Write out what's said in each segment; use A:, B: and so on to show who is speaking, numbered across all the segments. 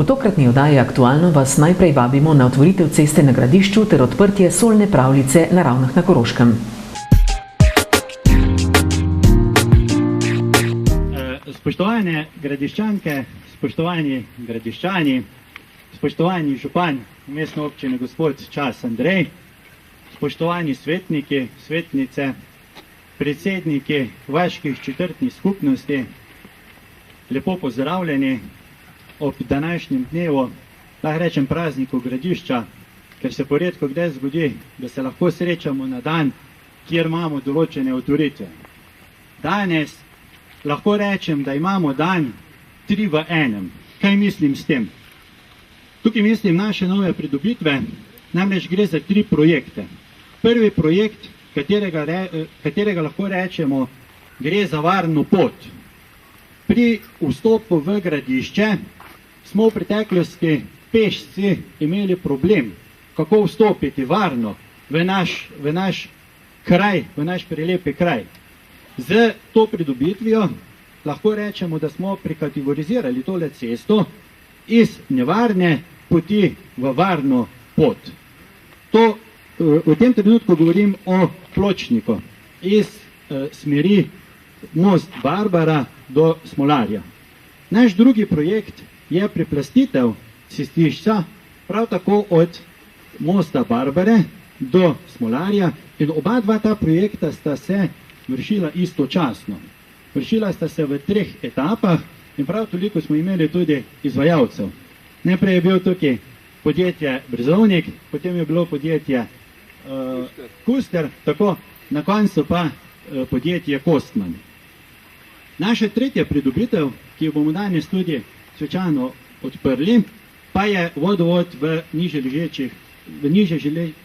A: tokratni oddaji Aktualno vas najprej vabimo na otvoritev ceste na Gradišču ter odprtje solne pravljice na Ravnah na Koroškem.
B: Spoštovane gradiščanke, spoštovani gradiščani, spoštovani župan mestne občine gospod Čas Andrej, spoštovani svetniki, svetnice, predsedniki vaških četrtnih skupnosti, lepo pozdravljeni ob današnjem dnevu, lahko rečem prazniku Gradišča, ker se poredko kdaj zgodi, da se lahko srečamo na dan, kjer imamo določene otvoritve. Danes lahko rečem, da imamo dan 3 v 1. Kaj mislim s tem? Tukaj mislim naše nove pridobitve, namreč gre za 3 projekte. Prvi projekt, katerega lahko rečemo, gre za varno pot. Pri vstopu v Gradišče smo v preteklosti pešci imeli problem, kako vstopiti varno v naš kraj, v naš prelepi kraj. Z to pridobitvijo lahko rečemo, da smo prikategorizirali tole cesto iz nevarne poti v varno pot. V tem trenutku govorim o pločniku iz smeri Most Barbara do Smolarja. Naš drugi projekt je preplastitev cestišča, prav tako od Mosta Barbare do Smolarja, in oba dva ta projekta sta se vršila istočasno. Vršila sta se v 3 etapah in prav toliko smo imeli tudi izvajalcev. Najprej je bil tukaj podjetje Brezovnik, potem je bilo podjetje Kuster, tako na koncu pa podjetje Kostman. Naša tretja pridobitev, ki jo bomo danes tudi svečano odprli, pa je vodovod v niže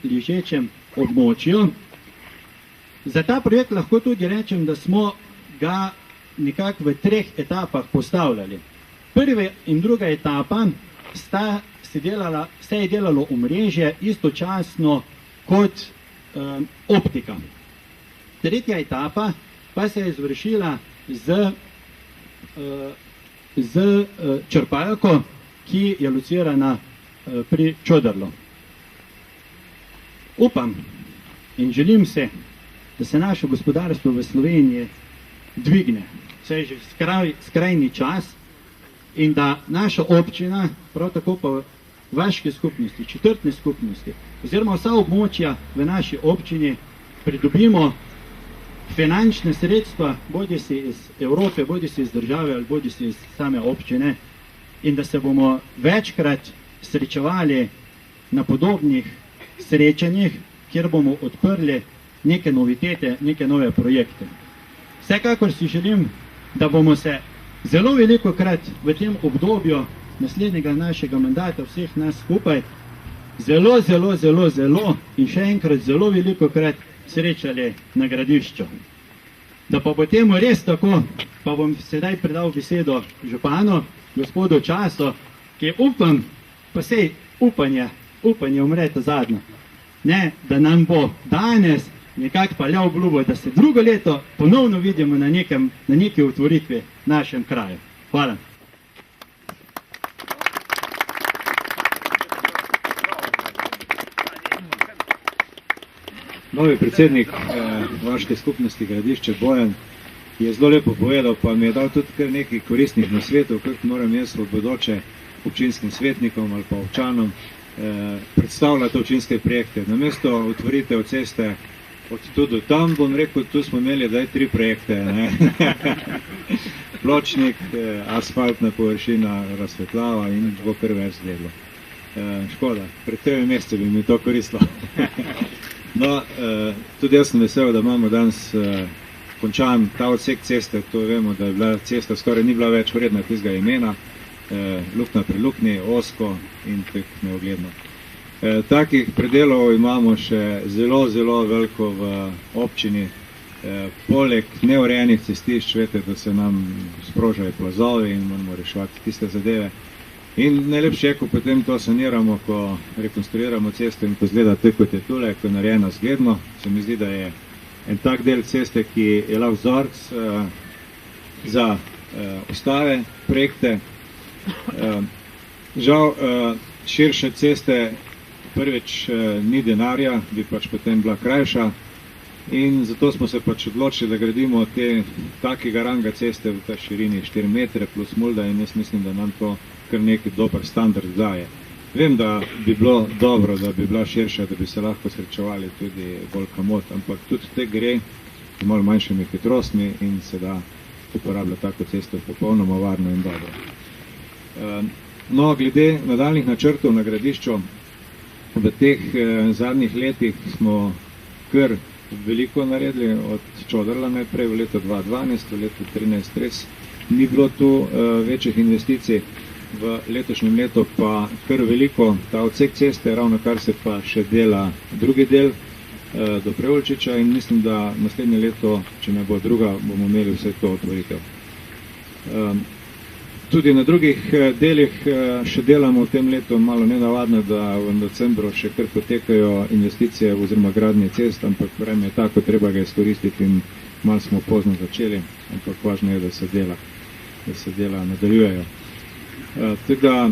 B: ležečem območju. Za ta projekt lahko tudi rečem, da smo ga nekako v 3 etapah postavljali. Prva in druga etapa se je delalo omrežje istočasno kot optika. Tretja etapa pa se je izvršila z črpalko, ki je locirana pri Čoderlu. Upam in želim se, da se naše gospodarstvo v Sloveniji dvigne. Vse je že skrajni čas in da naša občina, prav tako pa vaške skupnosti, četrtne skupnosti, oziroma vsa območja v naši občini pridobimo finančne sredstva, bodisi iz Evrope, bodisi iz države ali bodisi iz same občine, in da se bomo večkrat srečevali na podobnih srečanjih, kjer bomo odprli neke novitete, neke nove projekte. Vsekakor si želim, da bomo se zelo velikokrat v tem obdobju naslednjega našega mandata vseh nas skupaj zelo in še enkrat zelo velikokrat srečali na Gradišču. Da pa bo temu res tako, pa bom sedaj predal besedo županu, gospodu Času, ki upam, pa sej upanje umre ta zadnje, ne, da nam bo danes nekako palja obljubo, da se drugo leto ponovno vidimo na neki otvoritvi v našem kraju. Hvala.
C: Novi predsednik vaške skupnosti Gradišče Bojan je zelo lepo povedal, pa mi je dal tudi kar nekaj koristnih nasvetov, kako moram jaz v bodoče občinskim svetnikom ali pa občanom predstavljati občinske projekte. Namesto otvoritev ceste od tu do tam, bom rekel, tu smo imeli 3 projekte. Pločnik, asfaltna površina, razsvetljava in bo kar več delo. Škoda, pred 3 meseci bi mi to koristilo. No, tudi jaz sem vesel, da imamo danes končan ta odsek ceste. To vemo, da je bila cesta skoraj ni bila več vredna tistega imena, luknja pri luknji, osko in tako neugledno. Takih predelov imamo še zelo veliko v občini. Poleg neurejenih cestišč, veste, da se nam sprožajo plazovi in moramo reševati tiste zadeve. In najlepše je, ko potem to saniramo, ko rekonstruiramo cesto in ko izgleda tako, kot je tule, ko je narejeno zgledno. Se mi zdi, da je en tak del ceste, ki je lahko vzorc za ostale projekte. Žal, širše ceste prvič ni denarja, bi pač potem bila krajša in zato smo se pač odločili, da gradimo te takega ranga ceste v ta širini 4 metre plus mulda in jaz mislim, da nam to kar neki dober standard daje. Vem, da bi bilo dobro, da bi bila širša, da bi se lahko srečevali tudi bolj kamot, ampak tudi te gre z malo manjšimi hitrostmi in se da uporablja tako cesto popolnoma varno in dobro. No, glede nadaljnih načrtov na gradišču, v teh zadnjih letih smo kar veliko naredili, od Čoderla najprej v letu 2012, v letu 2013 res ni bilo tu večjih investicij, v letošnjem letu pa kar veliko, ta odsek ceste, ravno kar se pa še dela drugi del do Prevolčiča in mislim, da naslednje leto, če ne bo druga, bomo imeli vse to otvoritev. Tudi na drugih delih še delamo v tem letu, malo nenavadno, da v decembru še kar potekajo investicije oziroma gradnje cest, ampak vreme je tako, treba ga izkoristiti in malo smo pozno začeli, ampak važno je, da se dela nadaljujejo. Tega,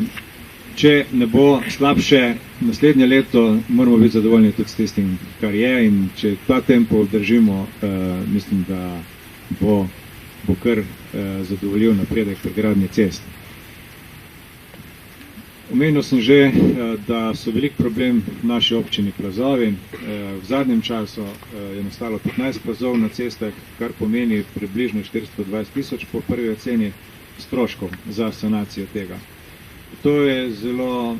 C: če ne bo slabše naslednje leto, moramo biti zadovoljni tudi s tistim, kar je in če ta tempo držimo, mislim, da bo kar zadovoljiv napredek pri gradnji cest. Omenil sem že, da so velik problem v naši občini plazovi. V zadnjem času je nastalo 15 plazov na cestah, kar pomeni približno 420 000 po prvi oceni stroškov za sanacijo tega. To je zelo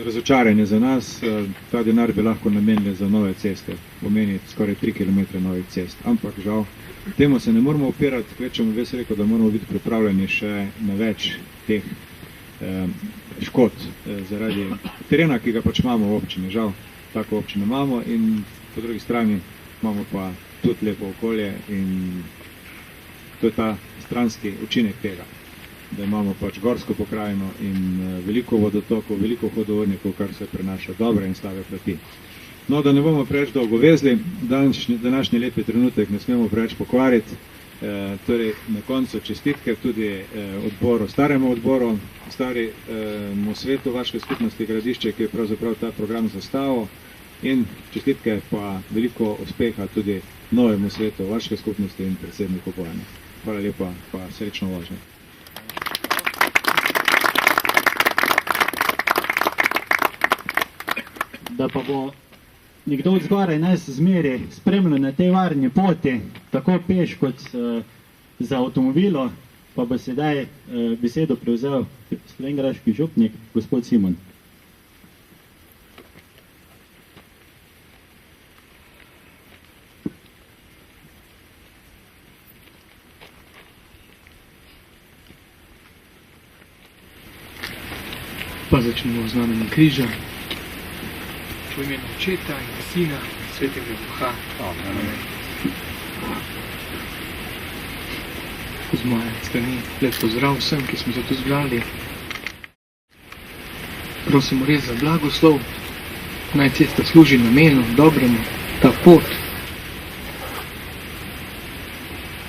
C: razočaranje za nas, ta denar bi lahko namenili za nove ceste, pomeni skoraj 3 km novih cest, ampak žal, temu se ne moramo opirati, kvečemu ves rekel, da moramo biti pripravljeni še na več teh škod zaradi terena, ki ga pač imamo v občini, žal, tako občino imamo in po drugi strani imamo pa tudi lepo okolje in to je ta stranski učinek tega, da imamo pač gorsko pokrajino in veliko vodotokov, veliko hudournikov, kar se prenaša dobre in slabe plati. No, da ne bomo preveč dolgo vezli, današnji lepi trenutek ne smemo preveč pokvariti, torej na koncu čestitke tudi odboru, staremu odboru, staremu svetu Vaške skupnosti Gradišče, ki je pravzaprav ta program zastavil in čestitke pa veliko uspeha tudi novemu svetu Vaške skupnosti in predsedniku Bojanu. Hvala lepa, pa srečno vožnjo.
B: Da pa bo nekdo od zgoraj nas zmeri spremljal na tej varni poti, tako peš kot za avtomobilo, pa bo sedaj besedo prevzel slovenjgraški župnik, gospod Simon.
D: Pa začnemo z znamenjem križa. V imenu Očeta in Sina in Svetega Duha. Amen. Z moje strani lep pozdrav vsem, ki smo se tu zbrali. Prosimo res za blagoslov, naj cesta služi namenu, dobremu, ta pot.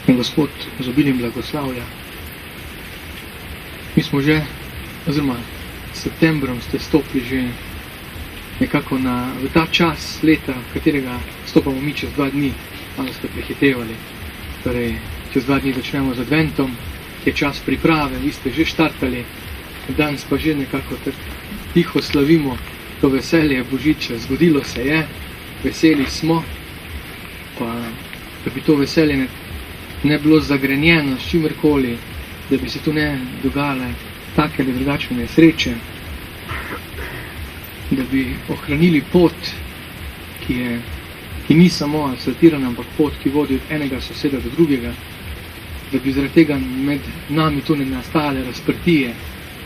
D: In Gospod z obiljem blagoslavlja. Mi smo že, oziroma septembrom ste stopili že nekako v ta čas leta, katerega stopamo mi čez 2 dni, ali ste prehitevali. Torej, čez 2 dni začnemo z adventom, je čas priprave, vi ste že štartali, danes pa že nekako tiho slavimo to veselje Božiča, zgodilo se je, veseli smo, pa da bi to veselje ne bilo zagrenjeno s čimerkoli, da bi se tu ne dogajale take ali drugačne nesreče, da bi ohranili pot, ki ni samo asfaltirana, ampak pot, ki vodi od enega soseda do drugega, da bi zaradi tega med nami tu ne nastale razprtije,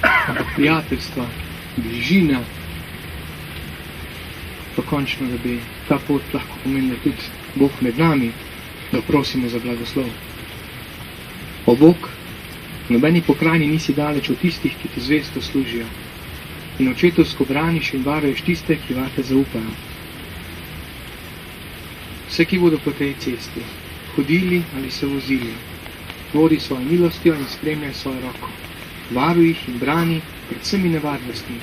D: ampak prijateljstva, bližina, pa končno, da bi ta pot lahko pomenila tudi Bog med nami, da prosimo za blagoslov. O Bog, v nobeni pokrajini nisi daleč od tistih, ki ti zvesto služijo in očetovsko braniš in varuješ tiste, ki vate zaupajo. Vse, ki bodo po tej cesti hodili ali se vozili, vodi svojo milostjo in spremljaj svojo roko. Varuj jih in brani pred vsemi nevarnostmi,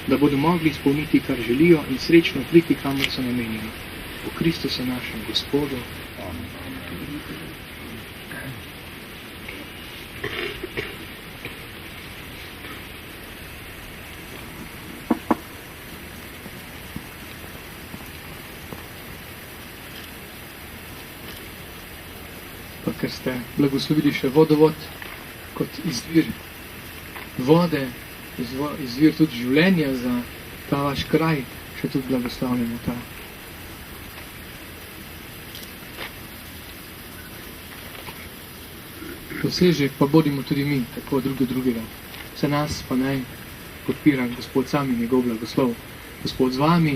D: da bodo mogli izpolniti, kar želijo in srečno priti, kamor so namenjeni. Po Kristusu našem Gospodu. Pa ker ste blagoslovili še vodovod kot izvir vode, izvir tudi življenja za ta vaš kraj, še tudi blagoslavljamo ta. Dosežek pa bodimo tudi mi, tako drugega. Vse nas pa naj podpira Gospod sam in njegov blagoslov. Gospod z vami,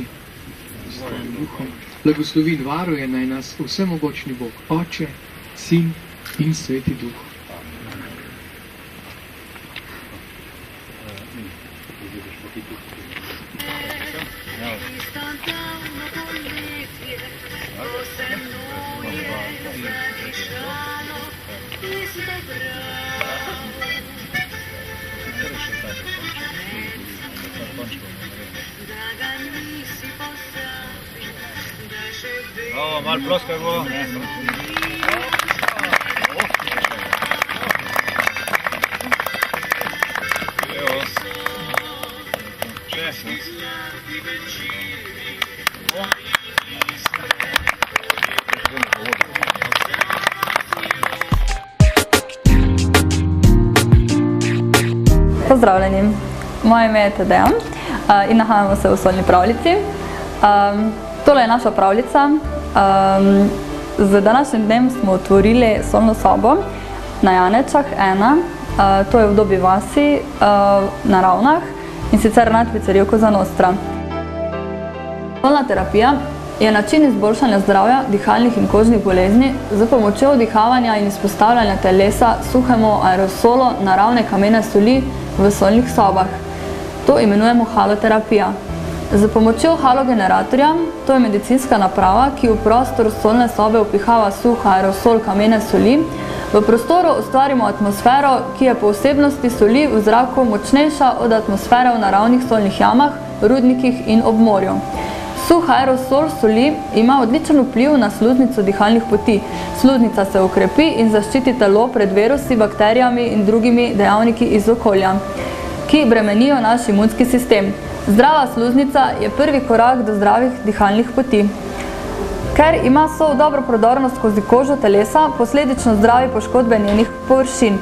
D: z tvojim duhom, blagoslovi in varuje naj nas vsemogočni Bog, Oče, Sin in Sveti Duh.
C: Malo ploskaj bo.
E: Pozdravljeni, moje ime je Tadeja in nahajamo se v Solni pravljici. Tole je naša pravljica. Z današnjim dnem smo otvorili solno sobo na Janečah 1, to je v Dobi vasi na Ravnah in sicer nad pizzerijo Cosa Nostra. Solna terapija je način izboljšanja zdravja, dihalnih in kožnih bolezni z pomočjo vdihavanja in izpostavljanja telesa suhemu aerosolu naravne kamene soli v solnih sobah. To imenujemo haloterapija. Z pomočjo halogeneratorja, to je medicinska naprava, ki v prostor solne sobe vpihava suh aerosol kamene soli, v prostoru ustvarimo atmosfero, ki je po vsebnosti soli v zraku močnejša od atmosfere v naravnih solnih jamah, rudnikih in ob morju. Suh aerosol soli ima odličen vpliv na sluznico dihalnih poti. Sluznica se okrepi in zaščiti telo pred virusi, bakterijami in drugimi dejavniki iz okolja, ki bremenijo naš imunski sistem. Zdrava sluznica je prvi korak do zdravih dihalnih poti. Ker ima sol dobro prodornost skozi kožo telesa, posledično zdravi poškodbe njenih površin.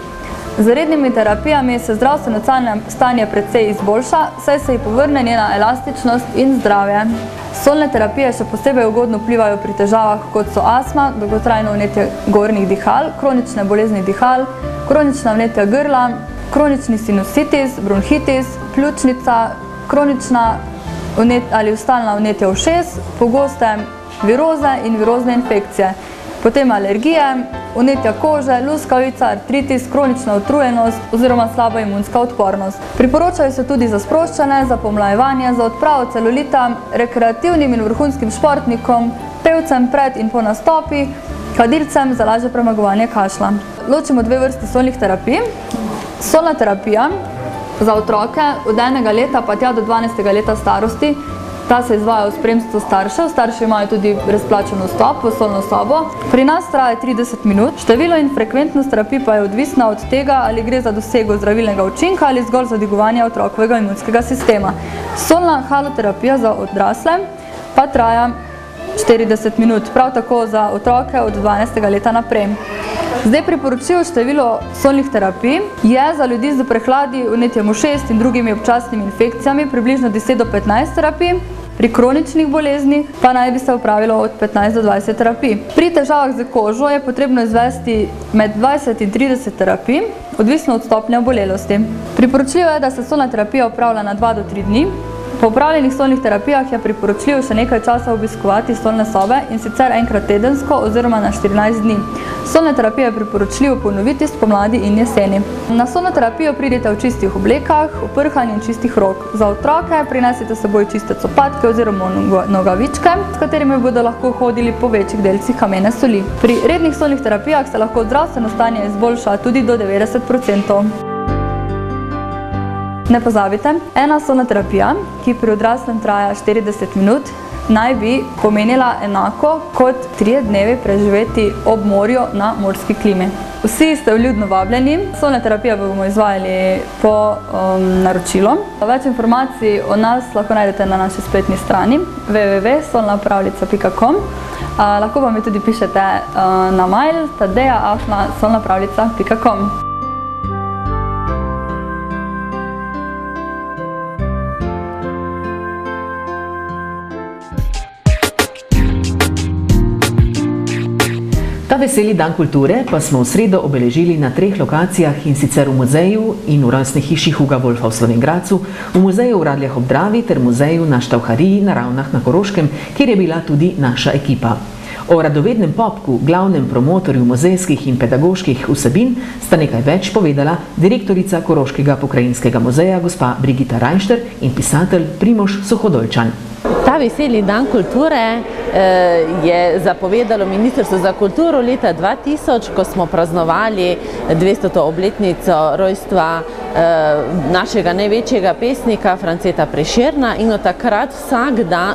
E: Z rednimi terapijami se zdravstveno stanje precej izboljša, saj se ji povrne njena elastičnost in zdravje. Solne terapije še posebej ugodno vplivajo pri težavah, kot so astma, dolgotrajno vnetje gornjih dihal, kronične bolezni dihal, kronična vnetja grla, kronični sinusitis, bronhitis, pljučnica, kronična ali stalna vnetja ušes, pogoste viroze in virozne infekcije, potem alergije, vnetja kože, luskavica, artritis, kronična utrujenost oziroma slaba imunska odpornost. Priporočajo se tudi za sproščanje, za pomlajevanje, za odpravo celulita, rekreativnim in vrhunskim športnikom, pevcem pred in po nastopi, kadilcem za lažje premagovanje kašlja. Ločimo dve vrsti solnih terapij. Solna terapija za otroke od 1 leta pa tja do 12. leta starosti. Ta se izvaja v spremstvu staršev. Starši imajo tudi brezplačen vstop v solno sobo. Pri nas traja 30 minut. Število in frekventnost terapij pa je odvisna od tega, ali gre za dosego zdravilnega učinka ali zgolj za dvigovanje otrokovega imunskega sistema. Solna haloterapija za odrasle pa traja 40 minut, prav tako za otroke od 12. leta naprej. Zdaj priporočljivo število solnih terapij je za ljudi z prehladi, vnetjem ušes in drugimi občasnimi infekcijami približno 10 do 15 terapij. Pri kroničnih boleznih pa naj bi se opravilo od 15 do 20 terapij. Pri težavah z kožo je potrebno izvesti med 20 in 30 terapij, odvisno od stopnje obolelosti. Priporočljivo je, da se solna terapija opravlja na 2 do 3 dni. Po opravljenih solnih terapijah je priporočljivo še nekaj časa obiskovati solne sobe in sicer enkrat tedensko oziroma na 14 dni. Solne terapije je priporočljivo ponoviti spomladi in jeseni. Na solno terapijo pridete v čistih oblekah, oprhanih in čistih rok. Za otroke prinesite s seboj čiste copatke oziroma nogavičke, s katerimi bodo lahko hodili po večjih delcih kamene soli. Pri rednih solnih terapijah se lahko zdravstveno stanje izboljša tudi do 90%. Ne pozabite, ena solna terapija, ki pri odraslem traja 40 minut, naj bi pomenila enako kot 3 dnevi preživeti ob morju na morski klimi. Vsi ste vljudno vabljeni. Solne terapije bomo izvajali po naročilu. Več informacij o nas lahko najdete na naši spletni strani www.solnapravljica.com. Lahko pa mi tudi pišete na mail tadeja@solnapravljica.com.
A: Ta veseli dan kulture pa smo v sredo obeležili na 3 lokacijah, in sicer v muzeju in v rojstni hiši Huga Wolfa v Slovenj Gradcu, v muzeju v Radljah ob Dravi ter muzeju na Štauhariji na Ravnah na Koroškem, kjer je bila tudi naša ekipa. O radovednem popku, glavnem promotorju muzejskih in pedagoških vsebin, sta nekaj več povedala direktorica Koroškega pokrajinskega muzeja gospa Brigita Rajšter in pisatelj Primož Suhodolčan.
F: Ta veseli dan kulture je zapovedalo Ministrstvo za kulturo leta 2000, ko smo praznovali 200. obletnico rojstva našega največjega pesnika Franceta Prešerna, in od takrat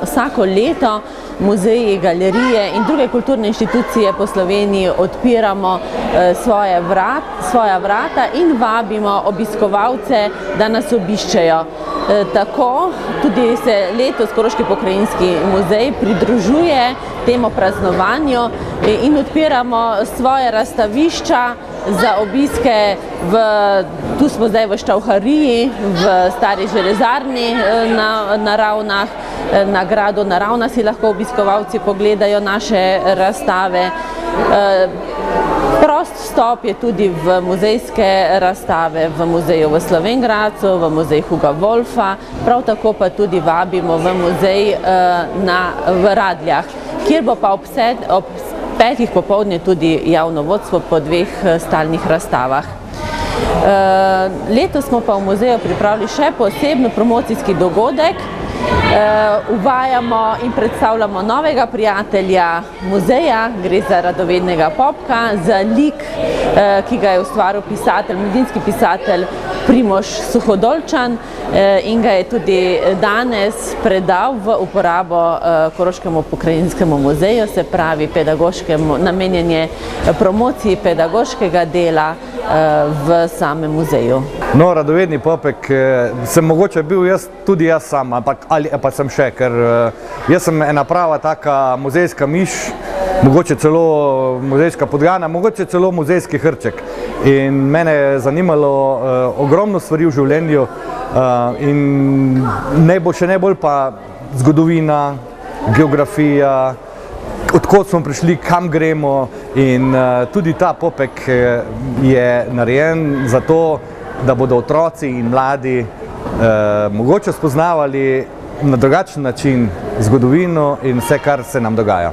F: vsako leto muzeji, galerije in druge kulturne inštitucije po Sloveniji odpiramo svoja vrata in vabimo obiskovalce, da nas obiščejo. Tako tudi se letos Koroški pokrajinski muzej pridružuje temu praznovanju in odpiramo svoje razstavišča za obiske. Tu smo zdaj v Štauhariji, v stari železarni na Ravnah. Na gradu na Ravnah si lahko obiskovalci pogledajo naše razstave. Prost vstop je tudi v muzejske razstave, v muzeju v Slovenj Gradcu, v muzej Huga Wolfa, prav tako pa tudi vabimo v muzej v Radljah, kjer bo pa ob 5. popoldne tudi javno vodstvo po 2 stalnih razstavah. Letos smo pa v muzeju pripravili še posebno promocijski dogodek. Uvajamo in predstavljamo novega prijatelja muzeja, gre za radovednega popka, za lik, ki ga je ustvaril mladinski pisatelj Primož Suhodolčan, in ga je tudi danes predal v uporabo Koroškemu pokrajinskemu muzeju, se pravi namenjen promociji pedagoškega dela v samem muzeju.
G: No, radovedni popek sem mogoče bil tudi jaz sam, ali pa sem še, ker jaz sem ena prava taka muzejska miš, mogoče celo muzejska podgana, mogoče celo muzejski hrček. In mene je zanimalo ogromno stvari v življenju in še najbolj pa zgodovina, geografija, odkot smo prišli, kam gremo, in tudi ta popek je narejen zato, da bodo otroci in mladi mogoče spoznavali na drugačen način zgodovino in vse, kar se nam dogaja.